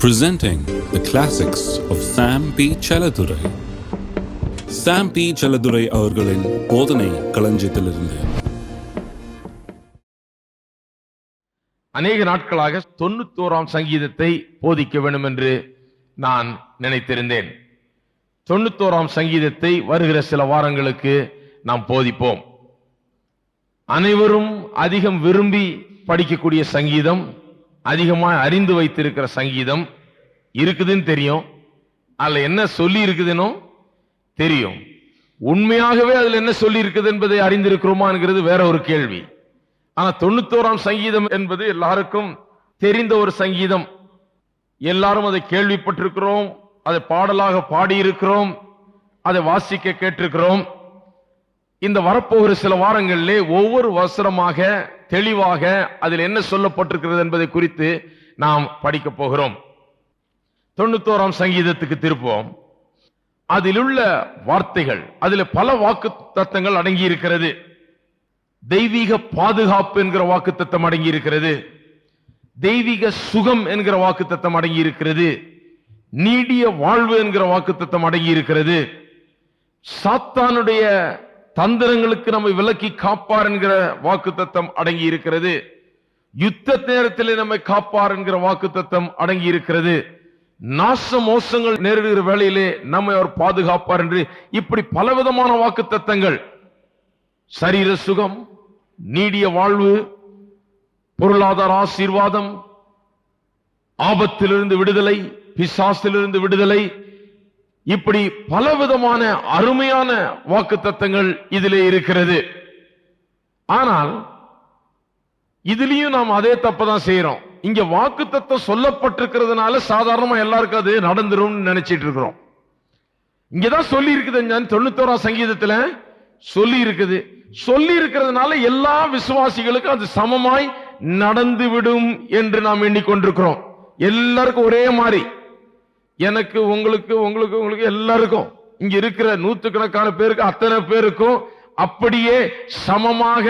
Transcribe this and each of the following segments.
Presenting the classics of Sam P. Chaladurai. Sam P. Chaladurai அவர்களின் போதனை களஞ்சியத்திலிருந்து அநேக நாட்களாக 91ஆம் சங்கீதத்தை போதிக்க வேண்டும் என்று நான் நினைத்திருந்தேன். 91ஆம் சங்கீதத்தை வருகிற சில வாரங்களுக்கு நாம் போதிப்போம். அனைவரும் அதிகம் விரும்பி படிக்கக்கூடிய சங்கீதம், அதிகமாக அறிந்து வைத்திருக்கிற சங்கீதம் இருக்குதுன்னு தெரியும். அதுல என்ன சொல்லி இருக்குதுன்னு தெரியும். உண்மையாகவே அதுல என்ன சொல்லி இருக்குது என்பதை அறிந்திருக்கிறோமாங்கிறது வேற ஒரு கேள்வி. ஆனா 91ஆம் சங்கீதம் என்பது எல்லாருக்கும் தெரிந்த ஒரு சங்கீதம். எல்லாரும் அதை கேள்விப்பட்டிருக்கிறோம், அதை பாடலாக பாடியிருக்கிறோம், அதை வாசிக்க கேட்டிருக்கிறோம். இந்த வரப்போகிற சில வாரங்களிலே ஒவ்வொரு வசனமாக தெளிவாக அதில் என்ன சொல்லப்பட்டிருக்கிறது என்பதை குறித்து நாம் படிக்க போகிறோம். 91ஆம் சங்கீதத்துக்கு திருப்போம். அதில் உள்ள வார்த்தைகள், அதில் பல வாக்கு தத்தங்கள் அடங்கி இருக்கிறது. தெய்வீக பாதுகாப்பு என்கிற வாக்கு தத்தம் அடங்கி இருக்கிறது. தெய்வீக சுகம் என்கிற வாக்கு தத்தம் அடங்கி இருக்கிறது. நீடிய வாழ்வு என்கிற வாக்கு தத்தம் அடங்கி இருக்கிறது. சாத்தானுடைய தந்திரங்களுக்கு நம்மை விலக்கி காப்பார் என்கிற வாக்கு தத்தம் அடங்கி இருக்கிறது. யுத்த நேரத்தில் நம்மை காப்பார் என்கிற வாக்கு தத்தம் அடங்கி இருக்கிறது. நாச மோசங்கள் நேரிடுகிற வேளையிலே நம்மை அவர் பாதுகாப்பார் என்று, இப்படி பலவிதமான வாக்கு தத்தங்கள். சரீர சுகம், நீடிய வாழ்வு, பொருளாதார ஆசீர்வாதம், ஆபத்திலிருந்து விடுதலை, பிசாசிலிருந்து விடுதலை, இப்படி பலவிதமான அருமையான வாக்கு தத்தங்கள் இதிலே இருக்கிறது. ஆனால் இதுலயும் நாம் அதே தப்பதான் செய்யறோம். இங்க வாக்கு தத்தம் சொல்லப்பட்டிருக்கிறதுனால சாதாரணமா எல்லாருக்கும் அது நடந்துரும் நினைச்சிட்டு இருக்கிறோம். இங்கதான் சொல்லி இருக்குது. 91ஆம் சங்கீதத்துல சொல்லி இருக்குது. சொல்லி இருக்கிறதுனால எல்லா விசுவாசிகளுக்கும் அது சமமாய் நடந்துவிடும் என்று நாம் எண்ணிக்கொண்டிருக்கிறோம். எல்லாருக்கும் ஒரே மாதிரி, எனக்கு, உங்களுக்கு, உங்களுக்கு, உங்களுக்கு, எல்லாருக்கும், இங்க இருக்கிற நூற்றுக்கணக்கான பேருக்கு, அத்தனை பேருக்கும் அப்படியே சமமாக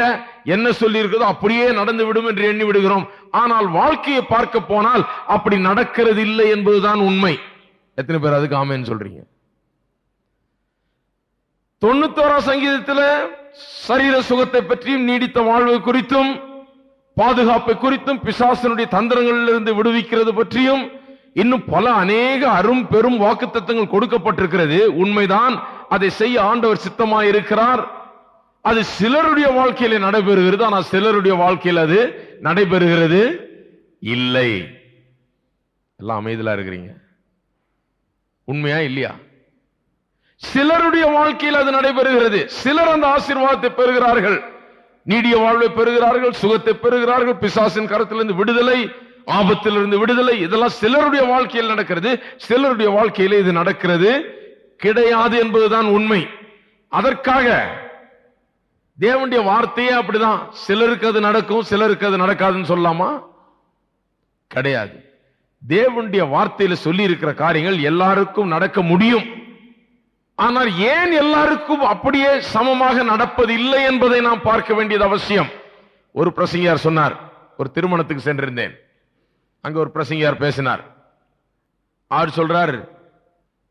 என்ன சொல்லி இருக்குதோ அப்படியே நடந்து விடும் என்று எண்ணி விடுகிறோம். ஆனால் வாழ்க்கையை பார்க்க போனால் அப்படி நடக்கிறது இல்லை என்பதுதான் உண்மை. எத்தனை பேர் அதுக்கு ஆமென்னு சொல்றீங்க? 91ஆம் சங்கீதத்தில் சரீர சுகத்தை பற்றியும், நீடித்த வாழ்வு குறித்தும், பாதுகாப்பை குறித்தும், பிசாசனுடைய தந்திரங்களிலிருந்து விடுவிக்கிறது பற்றியும் இன்னும் பல அநேக அரும் பெரும் வாக்குத்தத்தங்கள் கொடுக்கப்பட்டிருக்கிறது. உண்மைதான், அதை செய்ய ஆண்டவர் சித்தமாயிருக்கிறார். அது சிலருடைய வாழ்க்கையில நடைபெறுகிறது, ஆனால் சிலருடைய வாழ்க்கையில் அது நடைபெறுகிறது இல்லை. எல்லாம் அமைதியா இருக்கிறீங்க, உண்மையா இல்லையா? சிலருடைய வாழ்க்கையில் அது நடைபெறுகிறது. சிலர் அந்த ஆசீர்வாதத்தை பெறுகிறார்கள், நீடிய வாழ்வை பெறுகிறார்கள், சுகத்தை பெறுகிறார்கள், பிசாசின் கரத்திலிருந்து விடுதலை, ஆபத்திலிருந்து விடுதலை. இதெல்லாம் சிலருடைய வாழ்க்கையில் நடக்கிறது. சிலருடைய வாழ்க்கையில் இது நடக்கிறது கிடையாது என்பதுதான் உண்மை. அதற்காக தேவனுடைய வார்த்தையே அப்படிதான், சிலருக்கு அது நடக்கும், சிலருக்கு அது நடக்காதுன்னு சொல்லலாமா? கிடையாது. தேவனுடைய வார்த்தையில சொல்லி இருக்கிற காரியங்கள் எல்லாருக்கும் நடக்க முடியும். ஆனால் ஏன் எல்லாருக்கும் அப்படியே சமமாக நடப்பது இல்லை என்பதை நாம் பார்க்க வேண்டியது அவசியம். ஒரு பிரசங்கியார் சொன்னார், ஒரு திருமணத்துக்கு சென்றிருந்தேன். அங்க ஒரு பிரசங்கியார் பேசினார். அவர் சொல்றார்,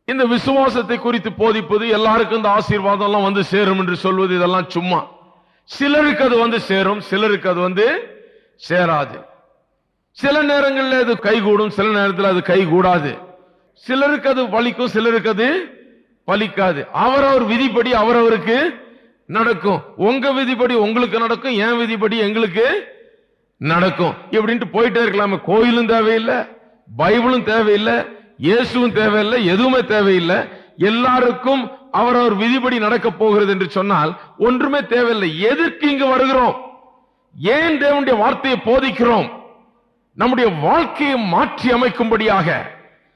இந்த விசுவாசத்தை குறித்து போதிப்பது, எல்லாருக்கும் இந்த ஆசீர்வாதம் எல்லாம் வந்து சேரும் என்று சொல்வது, இதெல்லாம் சும்மா. சிலருக்கு அது வந்து சேரும், சிலருக்கு அது வந்து சேராது. சில நேரங்களில் அது கைகூடும், சில நேரத்தில் அது கைகூடாது. சிலருக்கு அது வலிக்கும், சிலருக்கு அது வலிக்காது. அவரவர் விதிப்படி அவரவருக்கு நடக்கும். உங்க விதிப்படி உங்களுக்கு நடக்கும், என் விதிப்படி எங்களுக்கு நடக்கும். இப்படின்ட்டு போயிட்டே இருக்கலாமே. கோயிலும் தேவையில்லை, பைபிளும் தேவையில்லை, இயேசுவும் தேவையில்லை, எதுவுமே தேவையில்லை. எல்லாருக்கும் அவரவர் விதிப்படி நடக்க போகிறது என்று சொன்னால் ஒன்றுமே தேவையில்லை. எதற்கு இங்கு வருகிறோம்? ஏன் தேவனுடைய வார்த்தையை போதிக்கிறோம்? நம்முடைய வாழ்க்கையை மாற்றி அமைக்கும்படியாக,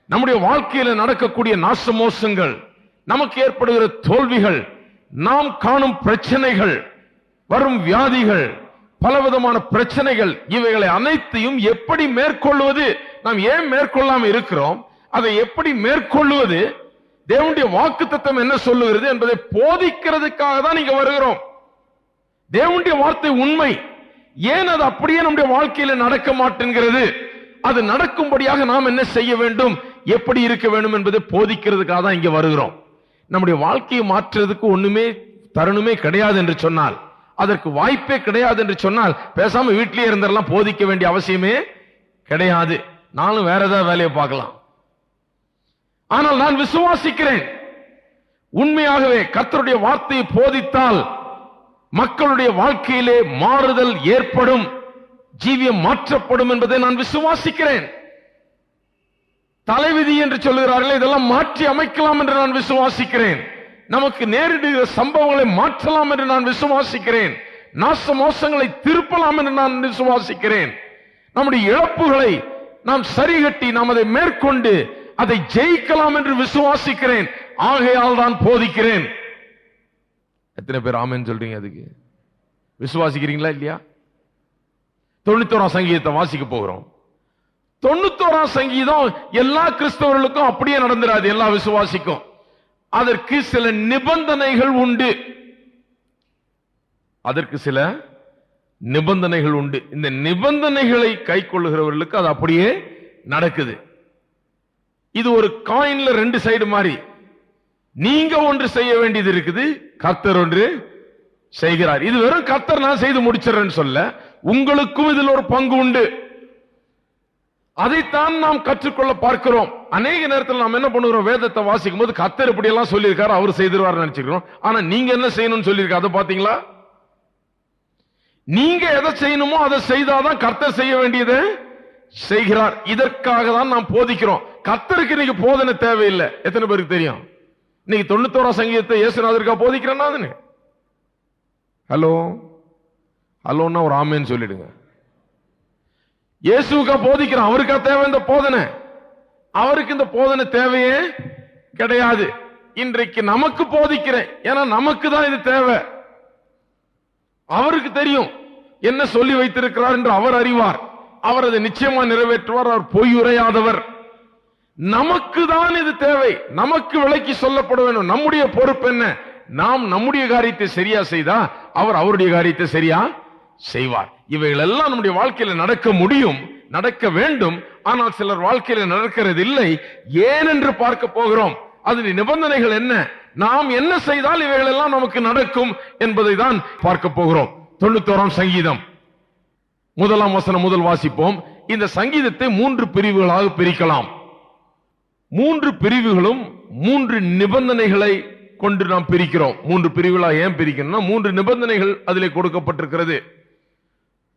நம்முடைய வாழ்க்கையில நடக்கக்கூடிய நாசமோசங்கள், நமக்கு ஏற்படுகிற தோல்விகள், நாம் காணும் பிரச்சனைகள், வரும் வியாதிகள், பலவிதமான பிரச்சனைகள், இவைகளை அனைத்தையும் எப்படி மேற்கொள்வது, நாம் ஏன் மேற்கொள்ளாம இருக்கிறோம், அதை எப்படி மேற்கொள்வது, தேவனுடைய வாக்குத்தத்தம் என்ன சொல்லுகிறது என்பதை போதிக்கிறதுக்காக தான் நீங்க வருகிறோம். தேவனுடைய வார்த்தை உண்மை. ஏன் அது அப்படியே நம்முடைய வாழ்க்கையில நடக்க மாட்டேங்கிறது? அது நடக்கும்படியாக நாம் என்ன செய்ய வேண்டும், எப்படி இருக்க வேண்டும் என்பதை போதிக்கிறதுக்காக தான் இங்க வருகிறோம். நம்முடைய வாழ்க்கையை மாற்றுறதுக்கு ஒண்ணுமே தருணமே கிடையாது என்று சொன்னால், அதற்கு வாய்ப்பே கிடையாது என்று சொன்னால், பேசாம வீட்டிலேயே இருந்தெல்லாம் போதிக்க வேண்டிய அவசியமே கிடையாது. நானும் வேற ஏதாவது வேலையை பார்க்கலாம். ஆனால் நான் விசுவாசிக்கிறேன், உண்மையாகவே கர்த்தருடைய வார்த்தையை போதித்தால் மக்களுடைய வாழ்க்கையிலே மாறுதல் ஏற்படும், ஜீவியம் மாற்றப்படும் என்பதை நான் விசுவாசிக்கிறேன். தலைவிதி என்று சொல்லுகிறார்கள், இதெல்லாம் மாற்றி அமைக்கலாம் என்று நான் விசுவாசிக்கிறேன். நமக்கு நேரிடுகிற சம்பவங்களை மாற்றலாம் என்று நான் விசுவாசிக்கிறேன். நாச மோசங்களை திருப்பலாம் என்று நான் விசுவாசிக்கிறேன். நம்முடைய இழப்புகளை நாம் சரிகட்டி நாம் அதை மேற்கொண்டு அதை ஜெயிக்கலாம் என்று விசுவாசிக்கிறேன். ஆகையால் தான் போதிக்கிறேன். எத்தனை பேர் ஆமென் சொல்றீங்க? அதுக்கு விசுவாசிக்கிறீங்களா இல்லையா? 91ஆம் சங்கீதத்தை வாசிக்க போகிறோம். 91ஆம் சங்கீதம் எல்லா கிறிஸ்தவர்களுக்கும் அப்படியே நடந்துராது, எல்லா விசுவாசிக்கும். அதற்கு சில நிபந்தனைகள் உண்டு. அதற்கு சில நிபந்தனைகள் உண்டு. இந்த நிபந்தனைகளை கை கொள்ளுகிறவர்களுக்கு அது அப்படியே நடக்குது. இது ஒரு காயின்ல ரெண்டு சைடு மாதிரி. நீங்க ஒன்று செய்ய வேண்டியது இருக்குது, கர்த்தர் ஒன்று செய்கிறார். இது வெறும் கர்த்தர் நான் செய்து முடிச்சிடறேன்னு சொல்ல, உங்களுக்கும் இதில் ஒரு பங்கு உண்டு. அதைத்தான் நாம் கற்றுக்கொள்ள பார்க்கிறோம். அநேக நேரத்தில் நாம் என்ன பண்ணுகிறோம், வேதத்தை வாசிக்கும் போது கர்த்தர் இப்படி எல்லாம் சொல்லியிருக்காரு, அவர் செய்திருவார் நினைச்சுக்கிறோம். ஆனா நீங்க என்ன செய்யணும்னு சொல்லியிருக்காரு, அதை பாத்தீங்களா? நீங்க எதை செய்யணுமோ அதை செய்தாதான் கர்த்தர் செய்ய வேண்டியதை செய்கிறார். இதற்காக தான் நாம் போதிக்கிறோம். கர்த்தருக்கு இன்னைக்கு போதனை தேவையில்லை. எத்தனை பேருக்கு தெரியும்? இன்னைக்கு 91ஆம் சங்கீதத்தை இயேசுநாதருக்கா போதிக்கிறேன்னா? ஹலோ ஹலோன்னா ஒரு ஆமேன்னு சொல்லிடுங்க. இயேசுக்கா போதிக்கிறான், அவருக்கா தேவை இந்த போதனை? அவருக்கு இந்த போதனை தேவையே கிடையாது. இன்றைக்கு நமக்கு போதிக்கிறேன், ஏன்னா நமக்கு தான் இது தேவை. அவருக்கு தெரியும் என்ன சொல்லி வைத்திருக்கிறார் என்று அவர் அறிவார். அவர் அதை நிச்சயமா நிறைவேற்றுவார். அவர் பொய் உரையாதவர். நமக்கு தான் இது தேவை, நமக்கு விளக்கி சொல்லப்பட வேண்டும். நம்முடைய பொறுப்பு என்ன? நாம் நம்முடைய காரியத்தை சரியா செய்தா அவர் அவருடைய காரியத்தை சரியா செய்வார். இவைகள் எல்லாம் நம்முடைய வாழ்க்கையில நடக்க முடியும், நடக்க வேண்டும். ஆனால் சிலர் வாழ்க்கையில நடக்கிறது இல்லை. ஏன் என்று பார்க்க போகிறோம். அதன் நிபந்தனைகள் என்ன, நாம் என்ன செய்தால் இவைகள் எல்லாம் நமக்கு நடக்கும் என்பதை தான் பார்க்க போகிறோம். 91ஆம் சங்கீதம் 1ஆம் வசனம் முதல் வாசிப்போம். இந்த சங்கீதத்தை 3 பிரிவுகளாக பிரிக்கலாம். 3 பிரிவுகளும் 3 நிபந்தனைகளை கொண்டு நாம் பிரிக்கிறோம். 3 பிரிவுகளாக ஏன் பிரிக்கணும்னா, 3 நிபந்தனைகள் அதிலே கொடுக்கப்பட்டிருக்கிறது.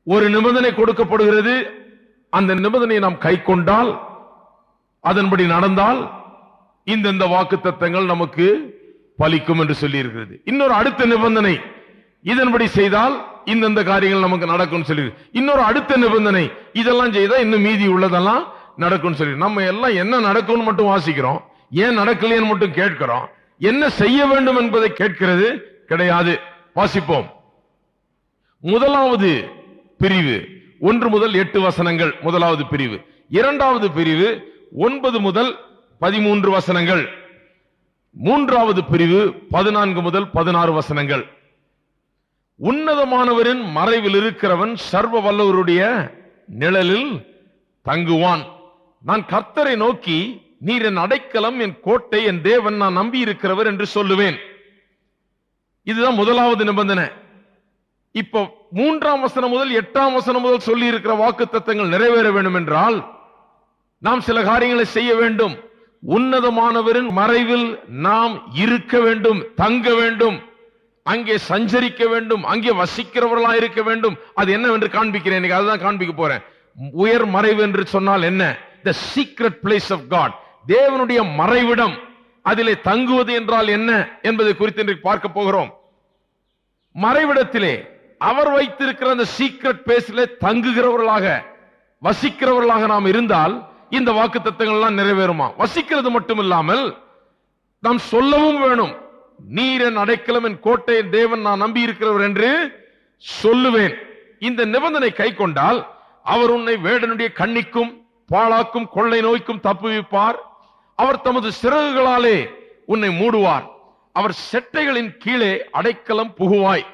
ஒரு நிபந்தனை கொடுக்கப்படுகிறது, அந்த நிபந்தனையை நாம் கை கொண்டால், அதன்படி நடந்தால் இந்த வாக்குத்தத்தங்கள் நமக்கு பலிக்கும் என்று சொல்லி இருக்கிறது. இன்னொரு அடுத்த நிபந்தனை, இதன்படி செய்தால் இந்த காரியங்கள் நமக்கு நடக்கும் சொல்லி. இன்னொரு அடுத்த நிபந்தனை, இதெல்லாம் செய்தா இன்னும் மீதி உள்ளதெல்லாம் நடக்கும் சொல்லி. நம்ம எல்லாம் என்ன நடக்கும்னு மட்டும் வாசிக்கிறோம், ஏன் நடக்கலைன்னு மட்டும் கேட்கிறோம். என்ன செய்ய வேண்டும் என்பதை கேட்கிறது கிடையாது. வாசிப்போம். முதலாவது பிரிவு 1 முதல் 8 வசனங்கள் முதலாவது பிரிவு. இரண்டாவது பிரிவு 9 முதல் 13 வசனங்கள். மூன்றாவது பிரிவு 14 முதல் 16 வசனங்கள். உன்னதமானவரின் மறைவில் இருக்கிறவன் சர்வ வல்லவருடைய நிழலில் தங்குவான். நான் கர்த்தரை நோக்கி, நீர் என் அடைக்கலம், என் கோட்டை, என் தேவன், நான் நம்பி இருக்கிறவர் என்று சொல்லுவேன். இதுதான் முதலாவது நிபந்தனை. இப்போ 3ஆம் வசனம் முதல் 8ஆம் வசனம் முதல் சொல்லி இருக்கிற வாக்குத்தத்தங்கள் நிறைவேற வேண்டும் என்றால் நாம் சில காரியங்களை செய்ய வேண்டும். உன்னதமானவரின் மறைவில் நாம் இருக்க வேண்டும், தங்க வேண்டும், அங்கே சஞ்சரிக்க வேண்டும், அங்கே வசிக்கிறவர்களாக இருக்க வேண்டும். அது என்னவென்று காண்பிக்கிறேன். அதுதான் காண்பிக்க போறேன். உயர் மறைவு என்று சொன்னால் என்ன? The secret place of God, தேவனுடைய மறைவிடம். அதிலே தங்குவது என்றால் என்ன என்பதை குறித்து இன்றைக்கு பார்க்க போகிறோம். மறைவிடத்திலே அவர் வைத்திருக்கிற அந்த சீக்ரெட் பிளேஸிலே தங்குகிறவர்களாக, வசிக்கிறவர்களாக நாம் இருந்தால் இந்த வாக்குத்தத்தங்கள் எல்லாம் நிறைவேறுமா? வசிக்கிறது மட்டும் இல்லாமல் நாம் சொல்லவும் வேணும். நீர் என் அடைக்கலம், என் கோட்டை, என் தேவன், நான் நம்பி இருக்கிறவர் என்று சொல்லுவேன். இந்த நிபந்தனை கை கொண்டால் அவர் உன்னை வேடனுடைய கண்ணிக்கும் பாழாக்கும் கொள்ளை நோய்க்கும் தப்புவிப்பார். அவர் தமது சிறகுகளாலே உன்னை மூடுவார். அவர் செட்டைகளின் கீழே அடைக்கலம் புகுவாய்.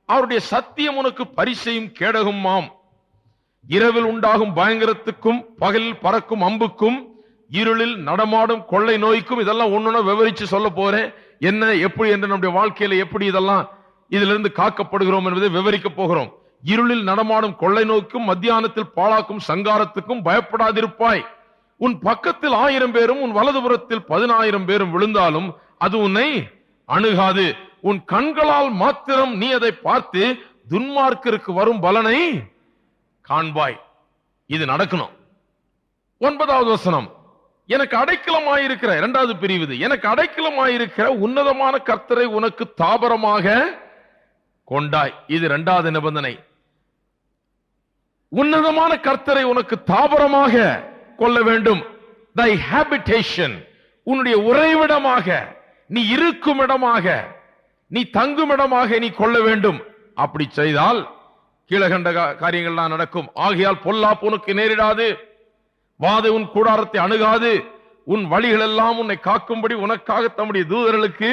அவருடைய சத்தியம் உனக்கு பரிசையும் கேடகுமாம். இரவில் உண்டாகும் பயங்கரத்துக்கும் பகலில் பறக்கும் அம்புக்கும் இருளில் நடமாடும் கொள்ளை நோய்க்கும் இதெல்லாம் ஒன்னொன்னு விவரிச்சு சொல்ல போறேன். என்ன எப்படி என்று நம்முடைய வாழ்க்கையில எப்படி இதெல்லாம் இதிலிருந்து காக்கப்படுகிறோம் என்பதை விவரிக்க போகிறோம். இருளில் நடமாடும் கொள்ளை நோய்க்கும் மத்தியானத்தில் பாழாக்கும் சங்காரத்துக்கும் பயப்படாதிருப்பாய். உன் பக்கத்தில் 1000 பேரும் உன் வலதுபுறத்தில் 10,000 பேரும் விழுந்தாலும் அது உன்னை அணுகாது. உன் கண்களால் மாத்திரம் நீ அதை பார்த்து துன்மார்க்கருக்கு வரும் பலனை காண்பாய். இது நடக்கணும். 9வது வசனம், எனக்கு அடைக்கலமாயிருக்கிற, 2வது பிரிவு இது, எனக்கு அடைக்கலமாயிருக்கிற உன்னதமான கர்த்தரை உனக்கு தாபரமாக கொண்டாய். இது 2வது நிபந்தனை. உன்னதமான கர்த்தரை உனக்கு தாபரமாக கொள்ள வேண்டும். thy habitation, உன்னுடைய உறைவிடமாக, நீ இருக்கும் இடமாக, நீ தங்கும் இடமாக நீ கொள்ள வேண்டும். அப்படி செய்தால் கீழகண்ட காரியங்கள்லாம் நடக்கும். ஆகையால் பொல்லாப்பு உனக்கு நேரிடாது, வாதை உன் கூடாரத்தை அணுகாது. உன் வழிகள் எல்லாம் உன்னை காக்கும்படி உனக்காக தம்முடைய தூதர்களுக்கு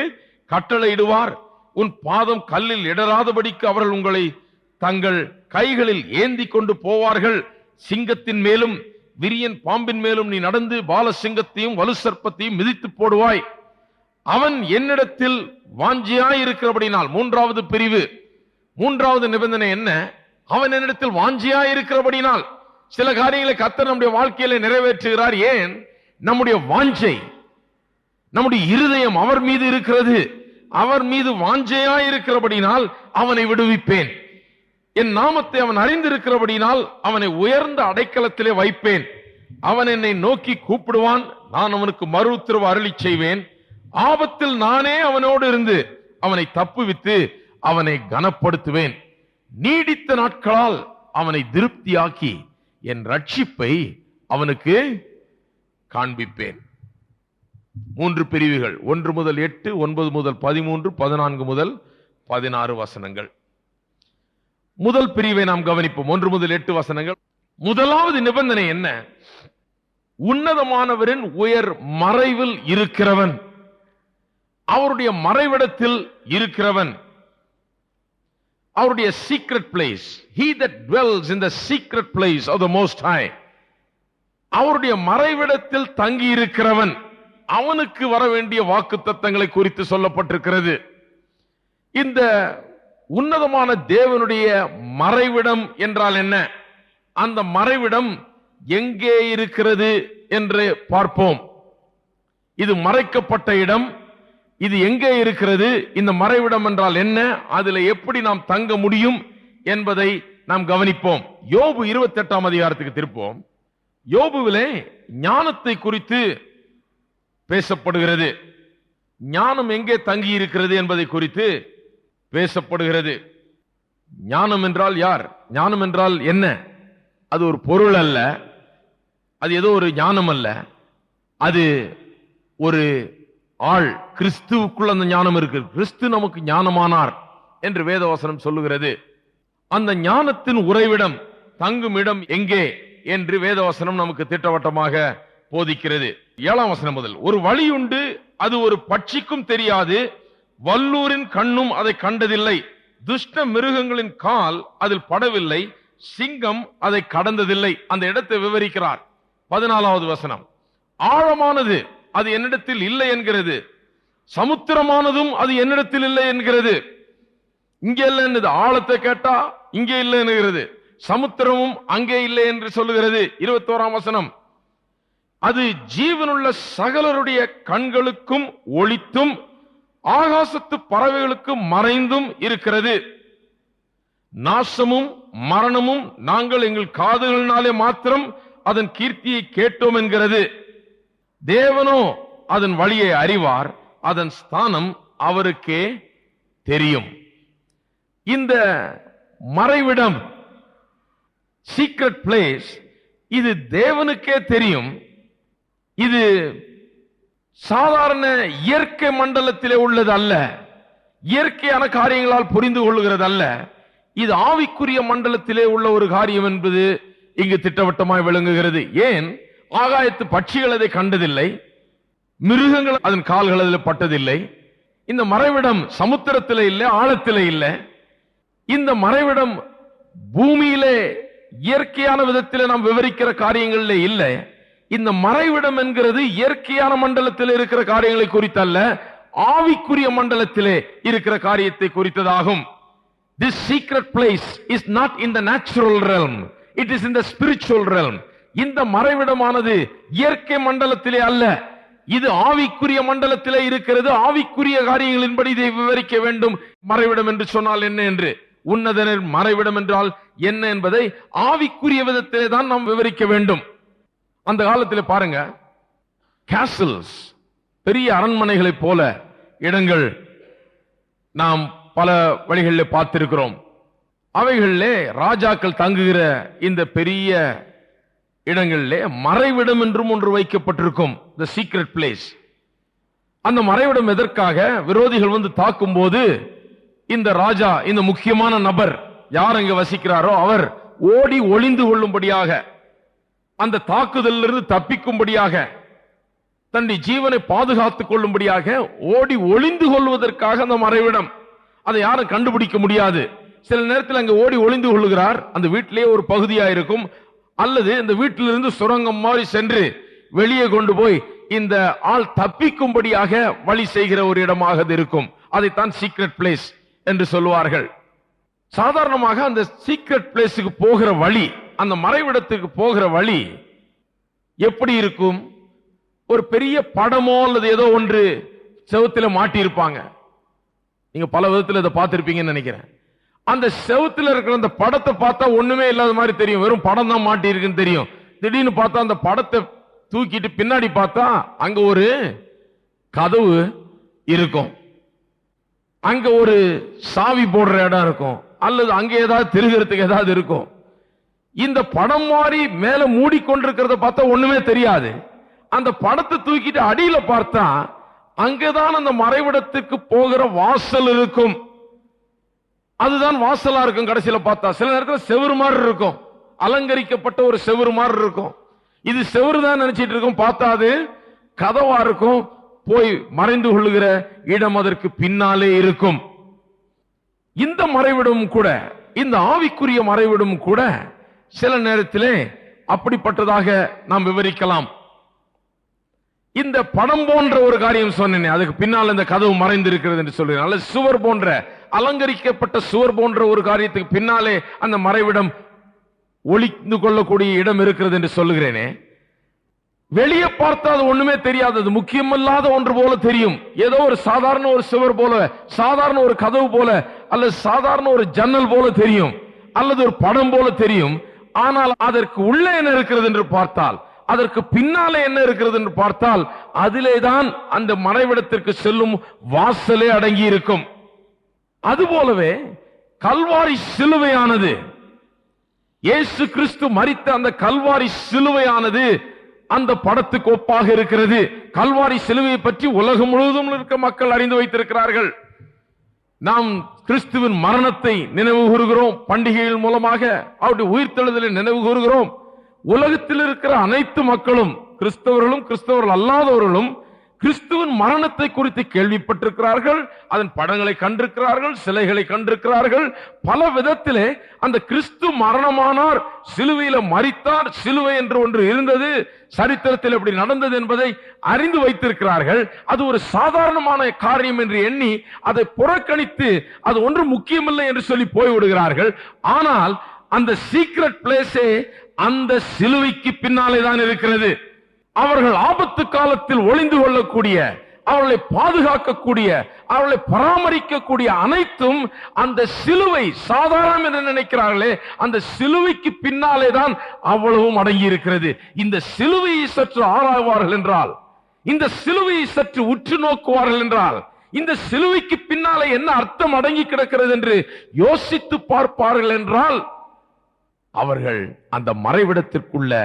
கட்டளையிடுவார். உன் பாதம் கல்லில் இடராதபடிக்கு அவர்கள் உங்களை தங்கள் கைகளில் ஏந்தி கொண்டு போவார்கள். சிங்கத்தின் மேலும் விரியன் பாம்பின் மேலும் நீ நடந்து பால சிங்கத்தையும் வலு சர்ப்பத்தையும் மிதித்து போடுவாய். அவன் என்னிடத்தில் வாஞ்சியாய் இருக்கிறபடினால், 3வது பிரிவு, 3வது நிபந்தனை என்ன? அவன் என்னிடத்தில் வாஞ்சியாய் இருக்கிறபடினால். சில காரியங்களை கர்த்தர் நம்முடைய வாழ்க்கையில நிறைவேற்றுகிறார். ஏன்? நம்முடைய வாஞ்சை, நம்முடைய இருதயம் அவர் மீது இருக்கிறது. அவர் மீது வாஞ்சையாய் இருக்கிறபடினால் அவனை விடுவிப்பேன். என் நாமத்தை அவன் அறிந்திருக்கிறபடினால் அவனை உயர்ந்த அடைக்கலத்திலே வைப்பேன். அவன் என்னை நோக்கி கூப்பிடுவான், நான் அவனுக்கு மறு உத்தரவு அருளி செய்வேன். ஆபத்தில் நானே அவனோடு இருந்து அவனை தப்புவித்து அவனை கனப்படுத்துவேன். நீடித்த நாட்களால் அவனை திருப்தியாக்கி என் ரட்சிப்பை அவனுக்கு காண்பிப்பேன். 3 பிரிவுகள், 1 முதல் 8, 9 முதல் 13, 14 முதல் 16 வசனங்கள். முதல் பிரிவை நாம் கவனிப்போம். 1 முதல் 8 வசனங்கள். முதலாவது நிபந்தனை என்ன? உன்னதமானவரின் உயர் மறைவில் இருக்கிறவன், அவருடைய மறைவிடத்தில் இருக்கிறவன், அவருடைய secret place. he that dwells in the secret place of the most high, அவருடைய மறைவிடத்தில் தங்கி இருக்கிறவன், அவனுக்கு வர வேண்டிய வாக்குத்தத்தங்களை குறித்து சொல்லப்பட்டிருக்கிறது. இந்த உன்னதமான தேவனுடைய மறைவிடம் என்றால் என்ன? அந்த மறைவிடம் எங்கே இருக்கிறது என்று பார்ப்போம். இது மறைக்கப்பட்ட இடம். இது எங்கே இருக்கிறது? இந்த மறைவிடம் என்றால் என்ன? அதில் எப்படி நாம் தங்க முடியும் என்பதை நாம் கவனிப்போம். யோபு 28ஆம் அதிகாரத்துக்கு திருப்போம். யோபுவிலே ஞானத்தை குறித்து பேசப்படுகிறது. ஞானம் எங்கே தங்கி இருக்கிறது என்பதை குறித்து பேசப்படுகிறது. ஞானம் என்றால் யார்? ஞானம் என்றால் என்ன? அது ஒரு பொருள் அல்ல, அது ஏதோ ஒரு ஞானம் அல்ல, அது ஒரு ஆள். கிறிஸ்துவுக்குள் அந்த ஞானம் இருக்கு. கிறிஸ்து நமக்கு ஞானமானார் என்று வேதவசனம் சொல்லுகிறது. அந்த ஞானத்தின் உறைவிடம், தங்கும் இடம் எங்கே என்று வேதவசனம் நமக்கு திட்டவட்டமாக போதிக்கிறது. 7ஆம் வசனம் முதல், ஒரு வழி உண்டு, அது ஒரு பட்சிக்கும் தெரியாது, வல்லூரின் கண்ணும் அதை கண்டதில்லை, துஷ்ட மிருகங்களின் கால் அதில் படவில்லை, சிங்கம் அதை கடந்ததில்லை. அந்த இடத்தை விவரிக்கிறார். 14வது வசனம், ஆழமானது, அது என்னிடத்தில் இல்லை என்கிறது, சமுத்திரமானதும் அது என்னிடத்தில் இல்லை என்கிறது. இங்கே இல்லை என்னது? ஆழத்தை கேட்டா இங்கே இல்லை என்கிறது, சமுத்திரமும் அங்கே இல்லை என்று சொல்லுகிறது. 21ஆம் வசனம், அது ஜீவனுள்ள சகலருடைய கண்களுக்கும் ஒளித்தும் ஆகாசத்து பறவைகளுக்கு மறைந்தும் இருக்கிறது. நாசமும் மரணமும் நாங்கள் எங்கள் காதுகளினாலே மாத்திரம் அதன் கீர்த்தியை கேட்டோம் என்கிறது. தேவனோ அதன் வழியை அறிவார், அதன் ஸ்தானம் அவருக்கே தெரியும். இந்த மறைவிடம், சீக்ரெட் பிளேஸ், இது தேவனுக்கே தெரியும். இது சாதாரண இயற்கை மண்டலத்திலே உள்ளது அல்ல, இயற்கையான காரியங்களால் புரிந்து கொள்ளுகிறது அல்ல. இது ஆவிக்குரிய மண்டலத்திலே உள்ள ஒரு காரியம் என்பது இங்கு திட்டவட்டமாய் விளங்குகிறது. ஏன்? ஆகாயத்து பட்சிகள் அதை கண்டதில்லை, மிருகங்கள் அதன் கால்கள் அதில் பட்டதில்லை. இந்த மறைவிடம் சமுத்திரத்திலே இல்லை, ஆழத்திலே இல்லை. இந்த மறைவிடம் பூமியிலே இயற்கையான விதத்தில் நாம் விவரிக்கிற காரியங்கள்ல இல்லை. இந்த மறைவிடம் என்கிறது இயற்கையான மண்டலத்தில் இருக்கிற காரியங்களை குறித்தல்ல, ஆவிக்குரிய மண்டலத்திலே இருக்கிற காரியத்தை குறித்ததாகும். This secret place is not in the natural realm, it is in the spiritual realm. இந்த மறைவிடமானது இயற்கை மண்டலத்திலே அல்ல, இது ஆவிக்குரிய மண்டலத்திலே இருக்கிறது. ஆவிக்குரிய காரியங்களின்படி இதை விவரிக்க வேண்டும். மறைவிடம் என்று சொன்னால் என்ன என்று, உன்னதனர் மறைவிடம் என்றால் என்ன என்பதை ஆவிக்குரிய விதத்திலே தான் நாம் விவரிக்க வேண்டும். அந்த காலத்தில் பாருங்க, கேசல்ஸ், பெரிய அரண்மனைகளைப் போல இடங்கள் நாம் பல வழிகளில் பார்த்திருக்கிறோம். அவைகளிலே ராஜாக்கள் தங்குகிற இந்த பெரிய இடங்களிலே மறைவிடம் என்றும் ஒன்று வைக்கப்பட்டிருக்கும், தி சீக்ரெட் பிளேஸ். அந்த மறைவிடம் எதற்காக? விரோதிகள் வந்து தாக்கும் போது இந்த ராஜா, இந்த முக்கியமான நபர் யார் அங்க வசிக்கிறாரோ அவர் ஓடி ஒளிந்து கொள்ளும்படியாக, அந்த தாக்குதலிலிருந்து தப்பிக்கும்படியாக, தன்னுடைய ஜீவனை பாதுகாத்துக் கொள்ளும்படியாக ஓடி ஒளிந்து கொள்வதற்காக அந்த மறைவிடம். அதை யாரும் கண்டுபிடிக்க முடியாது. சில நேரத்தில் அங்க ஓடி ஒளிந்து கொள்ளுகிறார், அந்த வீட்டிலேயே ஒரு பகுதியா இருக்கும், அல்லது இந்த வீட்டிலிருந்து சுரங்கம் மாதிரி சென்று வெளியே கொண்டு போய் இந்த ஆள் தப்பிக்கும்படியாக வழி செய்கிற ஒரு இடமாக இருக்கும். அதைத்தான் சீக்ரெட் பிளேஸ் என்று சொல்லுவார்கள். சாதாரணமாக அந்த சீக்ரெட் பிளேஸுக்கு போகிற வழி, அந்த மறைவிடத்துக்கு போகிற வழி எப்படி இருக்கும்? ஒரு பெரிய படமோ அல்லது ஏதோ ஒன்று செவுத்துல மாட்டி இருப்பாங்க. நீங்க பல விதத்தில் இதை பார்த்திருப்பீங்கன்னு நினைக்கிறேன். அந்த செவுத்துல இருக்கிற அந்த படத்தை பார்த்தா ஒண்ணுமே இல்லாத மாதிரி தெரியும், வெறும் படம் தான் மாட்டி இருக்குன்னு தெரியும். திடீர்னு பார்த்தா அந்த படத்தை தூக்கிட்டு பின்னாடி பார்த்தா அங்க ஒரு கதவு இருக்கும், அங்க ஒரு சாவி போடுற இடம் இருக்கும், அல்லது அங்க ஏதாவது திருகிறதுக்கு ஏதாவது இருக்கும். இந்த படம் மாதிரி மேல மூடிக்கொண்டிருக்கிறத பார்த்தா ஒண்ணுமே தெரியாது. அந்த படத்தை தூக்கிட்டு அடியில பார்த்தா அங்கதான் அந்த மறைவிடத்துக்கு போகிற வாசல் இருக்கும். அதுதான் வாசலா இருக்கும். கடைசியில பார்த்தா சில நேரத்தில் செவுரு மாதிரி இருக்கும், அலங்கரிக்கப்பட்ட ஒரு செவுரு மாதிரி இருக்கும். இது செவுரு தான் நினைச்சிட்டு இருக்கும், பார்த்தா அது கதவா இருக்கும். போய் மறைந்து கொள்ளுகிற இடம் அதற்கு பின்னாலே இருக்கும். இந்த மறைவிடம் கூட, இந்த ஆவிக்குரிய மறைவிடம் கூட சில நேரத்திலே அப்படிப்பட்டதாக நாம் விவரிக்கலாம். இந்த படம் போன்ற ஒரு காரியம் சொன்னேன், அதுக்கு பின்னால் இந்த கதவு மறைந்து இருக்கிறது என்று சொல்கிறேன். அல்லது சுவர் போன்ற, அலங்கரிக்கப்பட்ட சுவர் போன்ற ஒரு காரியத்துக்கு பின்னாலே அந்த மறைவிடம் ஒளிந்து கொள்ளக்கூடிய இடம் இருக்கிறது என்று சொல்லுகிறேனே. வெளியே பார்த்தா அது ஒண்ணுமே தெரியாது, அது முக்கியமில்லாத ஒன்று போல தெரியும். ஏதோ ஒரு சாதாரண ஒரு சுவர் போல, சாதாரண ஒரு கதவு போல, அல்லது சாதாரண ஒரு ஜன்னல் போல தெரியும், அல்லது ஒரு படம் போல தெரியும். ஆனால் அதற்கு உள்ளே என்ன இருக்கிறது என்று பார்த்தால், அதற்கு பின்னாலே என்ன இருக்கிறது என்று பார்த்தால், அதிலேதான் அந்த மறைவிடத்திற்கு செல்லும் வாசலே அடங்கி இருக்கும். அதுபோலவே கல்வாரி சிலுவையானது, இயேசு கிறிஸ்து மரித்த அந்த கல்வாரி சிலுவையானது அந்த படத்துக்கு ஒப்பாக இருக்கிறது. கல்வாரி சிலுவையை பற்றி உலகம் முழுவதும் இருக்க மக்கள் அறிந்து வைத்திருக்கிறார்கள். நாம் கிறிஸ்துவின் மரணத்தை நினைவு கூறுகிறோம், பண்டிகைகள் மூலமாக அவருடைய உயிர்த்தெழுதலை நினைவு கூறுகிறோம். உலகத்தில் இருக்கிற அனைத்து மக்களும், கிறிஸ்தவர்களும் கிறிஸ்தவர்கள் அல்லாதவர்களும் கிறிஸ்துவின் மரணத்தை குறித்து கேள்விப்பட்டிருக்கிறார்கள், அதன் படங்களை கண்டிருக்கிறார்கள், சிலைகளை கண்டிருக்கிறார்கள். பல விதத்திலே அந்த கிறிஸ்து மரணமானார், சிலுவையில மரித்தார், சிலுவை என்று ஒன்று இருந்தது, சரித்திரத்தில் எப்படி நடந்தது என்பதை அறிந்து வைத்திருக்கிறார்கள். அது ஒரு சாதாரணமான காரியம் என்று எண்ணி அதை புறக்கணித்து அது ஒன்று முக்கியமில்லை என்று சொல்லி போய்விடுகிறார்கள். ஆனால் அந்த சீக்ரெட் பிளேஸே அந்த சிலுவைக்கு பின்னாலே தான் இருக்கிறது. அவர்கள் ஆபத்து காலத்தில் ஒளிந்து கொள்ளக்கூடிய, அவர்களை பாதுகாக்கக்கூடிய, அவர்களை பராமரிக்கக்கூடிய அனைத்தும் அந்த சிலுவை, சாதாரணம் என்று நினைக்கிறார்களே அந்த சிலுவைக்கு பின்னாலே தான் அவ்வளவும் அடங்கி இருக்கிறது. இந்த சிலுவையை சற்று ஆராய்வார்கள் என்றால், இந்த சிலுவையை சற்று உற்று நோக்குவார்கள் என்றால், இந்த சிலுவைக்கு பின்னாலே என்ன அர்த்தம் அடங்கி கிடக்கிறது என்று யோசித்து பார்ப்பார்கள் என்றால், அவர்கள் அந்த மறைவிடத்திற்குள்ள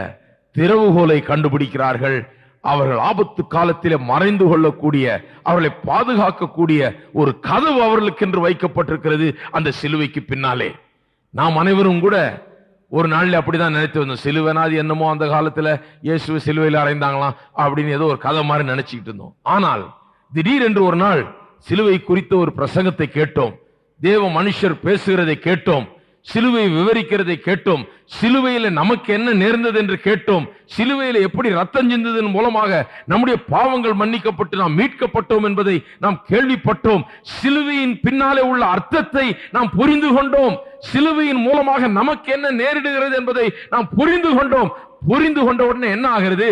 திறவுகோலை கண்டுபிடிக்கிறார்கள். அவர்கள் ஆபத்து காலத்திலே மறைந்து கொள்ளக்கூடிய, அவர்களை பாதுகாக்கக்கூடிய ஒரு கதவு அவர்களுக்கு என்று வைக்கப்பட்டிருக்கிறது அந்த சிலுவைக்கு பின்னாலே. நாம் அனைவரும் கூட ஒரு நாள்ல அப்படிதான் நினைத்து வந்தோம். சிலுவைனாது என்னமோ அந்த காலத்துல இயேசுவை சிலுவையில் அறைந்தாங்களாம் அப்படின்னு ஏதோ ஒரு கதை மாதிரி நினைச்சுக்கிட்டு இருந்தோம். ஆனால் திடீரென்று ஒரு நாள் சிலுவை குறித்த ஒரு பிரசங்கத்தை கேட்டோம், தேவ மனுஷர் பேசுகிறதை கேட்டோம். சிலுவை விவரிக்கிறதை கேட்டோம். சிலுவையில நமக்கு என்ன நேர்ந்தது என்று கேட்டோம். சிலுவையில எப்படி ரத்தம் சிந்ததன் மூலமாக நம்முடைய பாவங்கள் மன்னிக்கப்பட்டு நாம் மீட்கப்பட்டோம் என்பதை நாம் கேள்விப்பட்டோம். சிலுவையின் பின்னாலே உள்ள அர்த்தத்தை நாம் புரிந்து கொண்டோம். சிலுவையின் மூலமாக நமக்கு என்ன நேரிடுகிறது என்பதை நாம் புரிந்து கொண்டோம். புரிந்து கொண்ட உடனே என்ன ஆகிறது?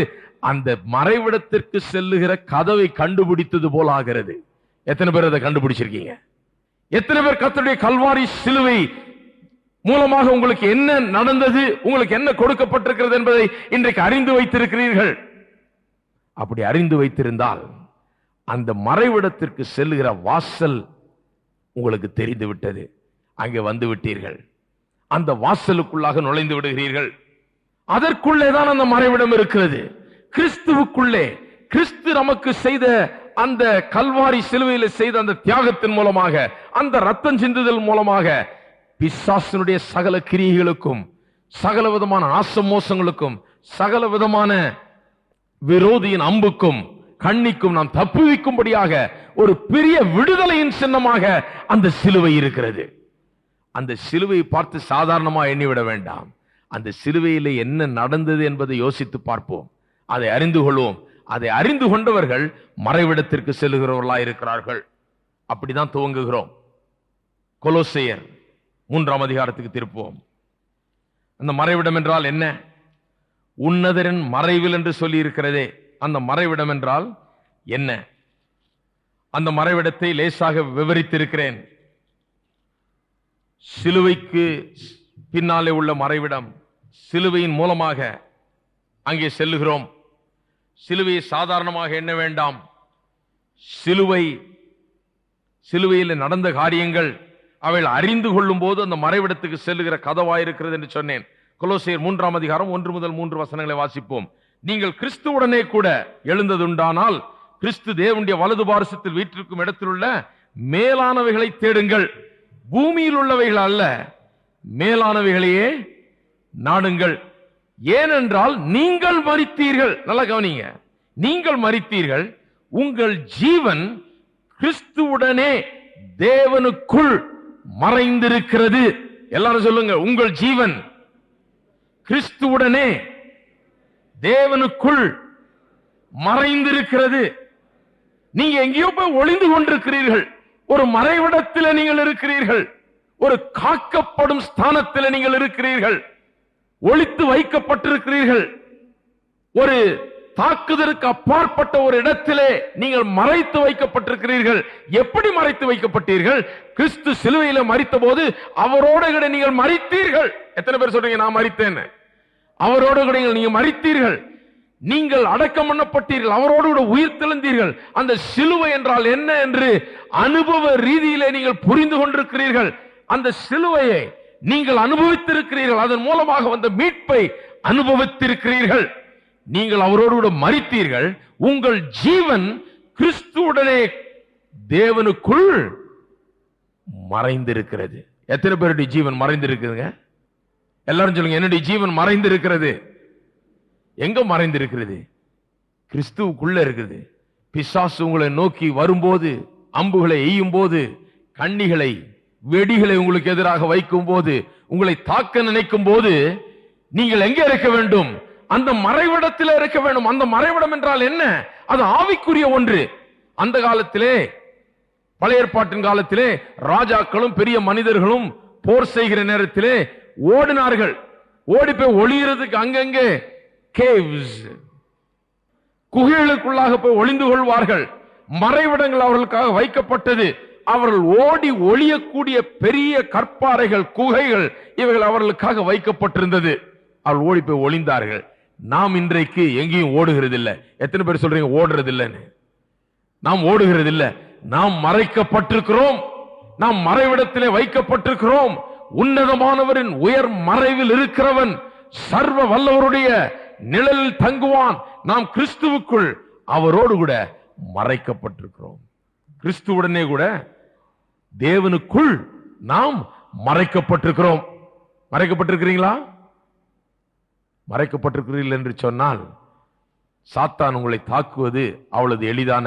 அந்த மறைவிடத்திற்கு செல்லுகிற கதவை கண்டுபிடித்தது போல ஆகிறது. எத்தனை பேர் அதை கண்டுபிடிச்சிருக்கீங்க? எத்தனை பேர் கர்த்தருடைய கல்வாரி சிலுவை மூலமாக உங்களுக்கு என்ன நடந்தது, உங்களுக்கு என்ன கொடுக்கப்பட்டிருக்கிறது என்பதை இன்றைக்கு அறிந்து வைத்திருக்கிறீர்கள்? அப்படி அறிந்து வைத்திருந்தால் அந்த மறைவிடத்திற்கு செல்லுகிற வாசல் உங்களுக்கு தெரிந்து விட்டது. அங்கே வந்து விட்டீர்கள். அந்த வாசலுக்குள்ளாக நுழைந்து விடுகிறீர்கள். அதற்குள்ளேதான் அந்த மறைவிடம் இருக்கிறது. கிறிஸ்துவுக்குள்ளே, கிறிஸ்து நமக்கு செய்த அந்த கல்வாரி சிலுவையில் செய்த அந்த தியாகத்தின் மூலமாக, அந்த ரத்தம் சிந்துதல் மூலமாக பிசாசினுடைய சகல கிரியைகளுக்கும், சகல விதமான ஆசமோசங்களுக்கும், சகல விதமான விரோதியின் அம்புக்கும் கண்ணிக்கும் நாம் தப்புவிக்கும்படியாக ஒரு பெரிய விடுதலையின் சின்னமாக அந்த சிலுவை இருக்கிறது. அந்த சிலுவையை பார்த்து சாதாரணமா எண்ணிவிட வேண்டாம். அந்த சிலுவையில் என்ன நடந்தது என்பதை யோசித்து பார்ப்போம். அதை அறிந்து கொள்வோம். அதை அறிந்து கொண்டவர்கள் மறைவிடத்திற்கு செல்லுகிறவர்களாக இருக்கிறார்கள். அப்படிதான் துவங்குகிறோம். கொலோசையர் 3ஆம் அதிகாரத்துக்கு திருப்புவோம். அந்த மறைவிடம் என்றால் என்ன? உன்னதரின் மறைவில் என்று சொல்லி இருக்கிறதே, அந்த மறைவிடம் என்றால் என்ன? அந்த மறைவிடத்தை லேசாக விவரித்திருக்கிறேன். சிலுவைக்கு பின்னாலே உள்ள மறைவிடம். சிலுவையின் மூலமாக அங்கே செல்லுகிறோம். சிலுவையை சாதாரணமாக எண்ண வேண்டாம். சிலுவையில் நடந்த காரியங்கள் அவைகள் அறிந்து கொள்ளும் போது அந்த மறைவிடத்துக்கு செல்லுகிற கதவாயிருக்கிறது என்று சொன்னேன். கொலோசையர் 3ஆம் அதிகாரம் 1 முதல் 3 வசனங்களை வாசிப்போம். நீங்கள் கிறிஸ்துவுடனே கூட எழுந்ததுண்டானால் கிறிஸ்து தேவனுடைய வலது பாரசத்தில் வீற்றிருக்கும் இடத்தில் உள்ள மேலானவைகளை தேடுங்கள். பூமியில் உள்ளவைகள் அல்ல, மேலானவைகளையே நாடுங்கள். ஏனென்றால் நீங்கள் மரித்தீர்கள். நல்லா கவனிங்க. நீங்கள் மரித்தீர்கள். உங்கள் ஜீவன் கிறிஸ்துவுடனே தேவனுக்குள் மறைந்திருக்கிறது. எல்லாரும் சொல்லுங்க, உங்கள் ஜீவன் கிறிஸ்துவுடனே தேவனுக்குள் மறைந்திருக்கிறது. நீங்க எங்கேயோ போய் ஒளிந்து கொண்டிருக்கிறீர்கள். ஒரு மறைவிடத்தில் நீங்கள் இருக்கிறீர்கள். ஒரு காக்கப்படும் ஸ்தானத்தில் நீங்கள் இருக்கிறீர்கள். ஒளித்து வைக்கப்பட்டிருக்கிறீர்கள். ஒரு தாக்குதலுக்கு அப்பாற்பட்ட ஒரு இடத்திலே நீங்கள் மறைத்து வைக்கப்பட்டிருக்கிறீர்கள். எப்படி மறைத்து வைக்கப்பட்டீர்கள்? கிறிஸ்து சிலுவையில மரித்த போது அவரோடு கூட நீங்கள் மரித்தீர்கள். எத்தனை பேர் சொல்றீங்க நான் மரித்தேன்? அவரோடு கூட நீங்க மரித்தீர்கள். நீங்கள் அடக்கம் பண்ணப்பட்டீர்கள். அவரோடு கூட உயிர் தெழுந்தீர்கள். அந்த சிலுவை என்றால் என்ன என்று அனுபவ ரீதியிலே நீங்கள் புரிந்து கொண்டிருக்கிறீர்கள். அந்த சிலுவையை நீங்கள் அனுபவித்திருக்கிறீர்கள். அதன் மூலமாக வந்த மீட்பை அனுபவித்திருக்கிறீர்கள். நீங்கள் அவரோடு கூட மரித்தீர்கள். உங்கள் ஜீவன் கிறிஸ்துவுடனே தேவனுக்குள் மறைந்திருக்கிறது. எத்தனை பேருடைய ஜீவன் மறைந்திருக்குதுங்க? எல்லாரும் சொல்லுங்க, என்னுடைய ஜீவன் மறைந்திருக்கிறது. எங்க மறைந்திருக்கிறது? கிறிஸ்துவுக்குள்ள இருக்குது. பிசாசு உங்களை நோக்கி வரும்போது, அம்புகளை எய்யும் போது, கண்ணிகளை வெடிகளை உங்களுக்கு எதிராக வைக்கும் போது, உங்களை தாக்க நினைக்கும் போது நீங்கள் எங்கே இருக்க வேண்டும்? அந்த மறைவிடத்தில் இருக்க வேண்டும். அந்த மறைவிடம் என்றால் என்ன? அது ஆவிக்குரிய ஒன்று. அந்த காலத்திலே, பழைய ஏற்பாட்டின் காலத்திலே, ராஜாக்களும் பெரிய மனிதர்களும் போர் செய்கிற நேரத்திலே ஓடினார்கள். ஓடி போய் ஒளியறதுக்கு அங்கங்கே கேவ்ஸ், குகைகளுக்குள்ளாக போய் ஒளிந்து கொள்வார்கள். மறைவிடங்கள் அவர்களுக்காக வைக்கப்பட்டது. அவர்கள் ஓடி ஒளியக்கூடிய பெரிய கற்பாறைகள், குகைகள், இவைகள் அவர்களுக்காக வைக்கப்பட்டிருந்தது. அவர்கள் ஓடி போய் ஒளிந்தார்கள். நாம் இன்றைக்கு எங்கேயும் ஓடுகிறது இல்லை. எத்தனை பேர் சொல்றீங்க ஓடுறது இல்லைன்னு? நாம் ஓடுகிறது இல்லை. நாம் மறைக்கப்பட்டிருக்கிறோம். நாம் மறைவிடத்திலே வைக்கப்பட்டிருக்கிறோம். உன்னதமானவரின் உயர் மறைவில் இருக்கிறவன் சர்வ வல்லவருடைய நிழலில் தங்குவான். நாம் கிறிஸ்துவுக்குள் அவரோடு கூட மறைக்கப்பட்டிருக்கிறோம். கிறிஸ்துவுடனே கூட தேவனுக்குள் நாம் மறைக்கப்பட்டிருக்கிறோம். மறைக்கப்பட்டிருக்கிறீங்களா? மறைக்கப்பட்டிருக்கிறீர்கள் என்று சொன்னால் சாத்தான் உங்களை தாக்குவது அவ்வளவு எளிதான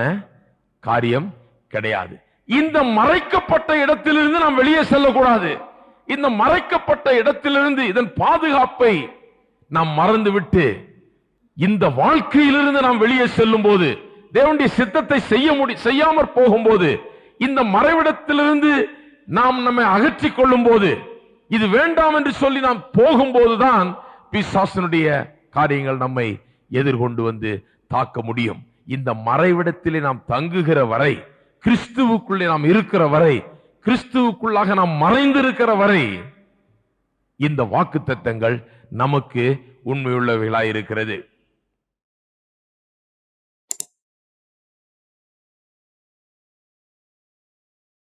காரியம் கிடையாது. இந்த மறைக்கப்பட்ட இடத்திலிருந்து நாம் வெளியே செல்லக்கூடாது. இந்த மறைக்கப்பட்ட இடத்திலிருந்து இதன் பாதுகாப்பை நாம் மறந்துவிட்டு இந்த வாழ்க்கையிலிருந்து நாம் வெளியே செல்லும் போது, தேவனுடைய சித்தத்தை செய்யாமற் போகும்போது, இந்த மறைவிடத்திலிருந்து நாம் நம்மை அகற்றிக் கொள்ளும் போது, இது வேண்டாம் என்று சொல்லி நாம் போகும்போதுதான் பிசாசனுடைய காரியங்கள் நம்மை எதிர்கொண்டு வந்து தாக்க முடியும். இந்த மறைவிடத்திலே நாம் தங்குகிற வரை, கிறிஸ்துவுக்குள்ளே நாம் இருக்கிற வரை, கிறிஸ்துவுக்குள்ளாக நாம் மறைந்திருக்கிற வரை இந்த வாக்குத்தத்தங்கள் நமக்கு உண்மையுள்ளவைகளாயிருக்கிறது.